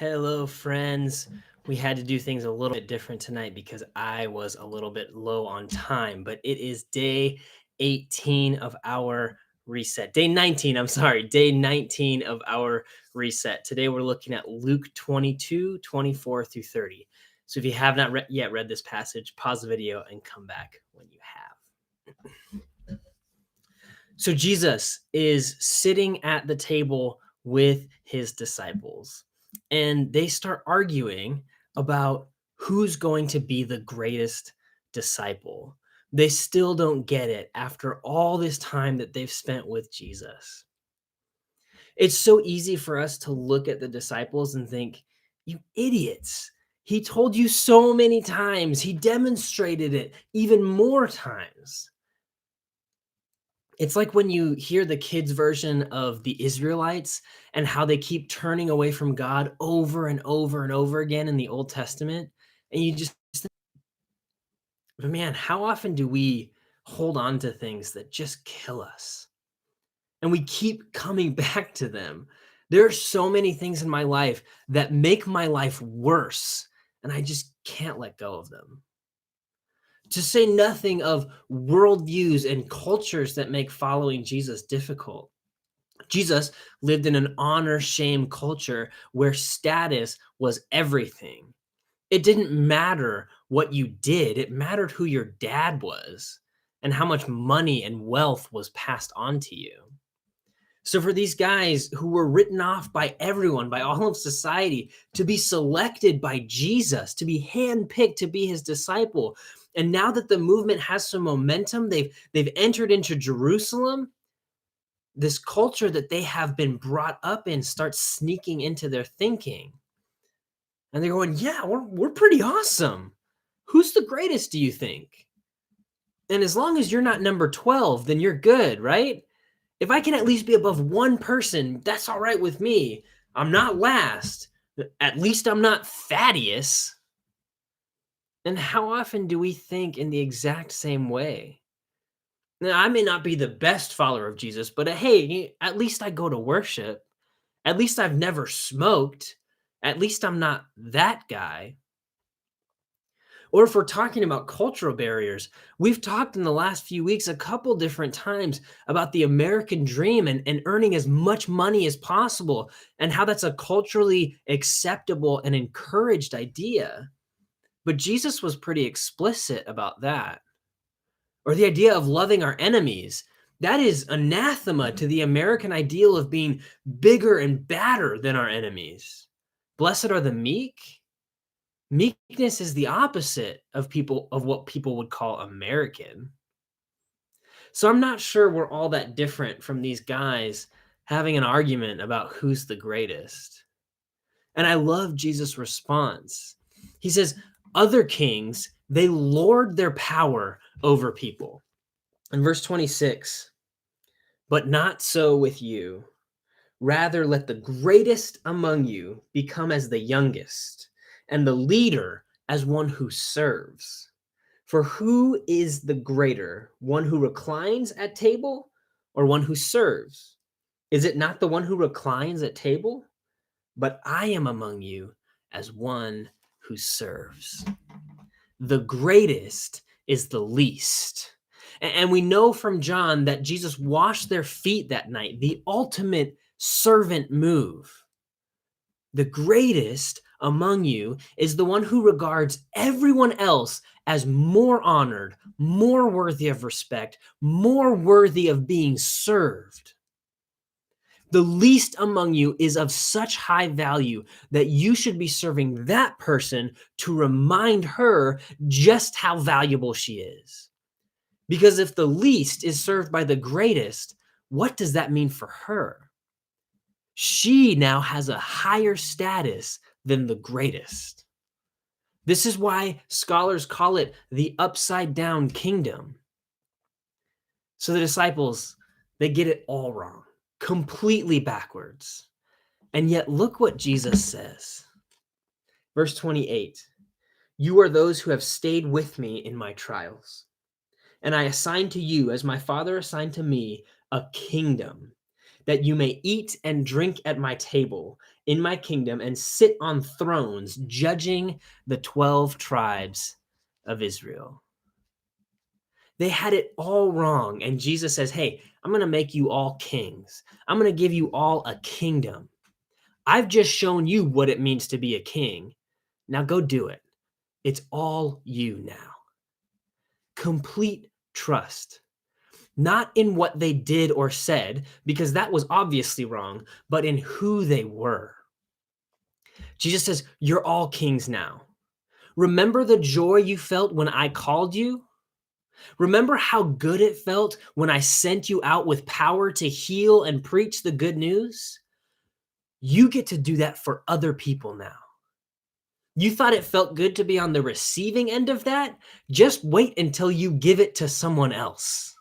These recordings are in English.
Hello, friends. We had to do things a little bit different tonight because I was a little bit low on time, but it is day 18 of our reset. Day 19, I'm sorry, day 19 of our reset. Today we're looking at Luke 22:24 through 30. So if you have not yet read this passage, pause the video and come back when you have. So Jesus is sitting at the table with his disciples, and they start arguing about who's going to be the greatest disciple. They still don't get it after all this time that they've spent with Jesus. It's so easy for us to look at the disciples and think, you idiots. He told you so many times, he demonstrated it even more times. It's like when you hear the kids' version of the Israelites and how they keep turning away from God over and over and over again in the Old Testament, and you just think, man, how often do we hold on to things that just kill us? And we keep coming back to them. There are so many things in my life that make my life worse, and I just can't let go of them. To say nothing of worldviews and cultures that make following Jesus difficult. Jesus lived in an honor shame culture where status was everything. It didn't matter what you did, it mattered who your dad was and how much money and wealth was passed on to you. So, for these guys who were written off by everyone, by all of society, to be selected by Jesus, to be handpicked to be his disciple, and now that the movement has some momentum, they've entered into Jerusalem. This culture that they have been brought up in starts sneaking into their thinking. And they're going, yeah, we're pretty awesome. Who's the greatest, do you think? And as long as you're not number 12, then you're good, right? If I can at least be above one person, that's all right with me. I'm not last. At least I'm not Thaddeus. And how often do we think in the exact same way? Now, I may not be the best follower of Jesus, but hey, at least I go to worship. At least I've never smoked. At least I'm not that guy. Or if we're talking about cultural barriers, we've talked in the last few weeks a couple different times about the American dream and earning as much money as possible and how that's a culturally acceptable and encouraged idea. But Jesus was pretty explicit about that. Or the idea of loving our enemies. That is anathema to the American ideal of being bigger and badder than our enemies. Blessed are the meek. Meekness is the opposite of what people would call American. So I'm not sure we're all that different from these guys having an argument about who's the greatest. And I love Jesus' response. He says, other kings, they lord their power over people. In verse 26, but not so with you. Rather, let the greatest among you become as the youngest, and the leader as one who serves. For who is the greater, one who reclines at table or one who serves? Is it not the one who reclines at table? But I am among you as one who serves. The greatest is the least. And we know from John that Jesus washed their feet that night, the ultimate servant move. The greatest among you is the one who regards everyone else as more honored, more worthy of respect, more worthy of being served. The least among you is of such high value that you should be serving that person to remind her just how valuable she is. Because if the least is served by the greatest, what does that mean for her? She now has a higher status than the greatest. This is why scholars call it the upside down kingdom. So the disciples, they get it all wrong, completely backwards. And yet look what Jesus says. Verse 28, you are those who have stayed with me in my trials. And I assign to you, as my Father assigned to me, a kingdom, that you may eat and drink at my table in my kingdom and sit on thrones, judging the 12 tribes of Israel. They had it all wrong. And Jesus says, hey, I'm going to make you all kings. I'm going to give you all a kingdom. I've just shown you what it means to be a king. Now go do it. It's all you now. Complete trust. Not in what they did or said, because that was obviously wrong, but in who they were. Jesus says, you're all kings now. Remember the joy you felt when I called you? Remember how good it felt when I sent you out with power to heal and preach the good news? You get to do that for other people now. You thought it felt good to be on the receiving end of that? Just wait until you give it to someone else.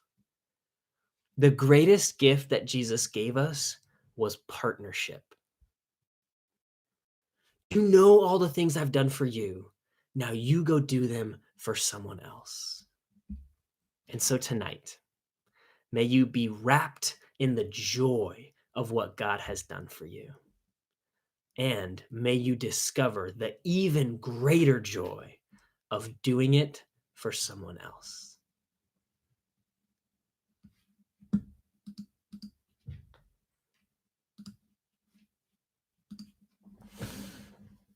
The greatest gift that Jesus gave us was partnership. You know all the things I've done for you. Now you go do them for someone else. And so tonight, may you be wrapped in the joy of what God has done for you. And may you discover the even greater joy of doing it for someone else.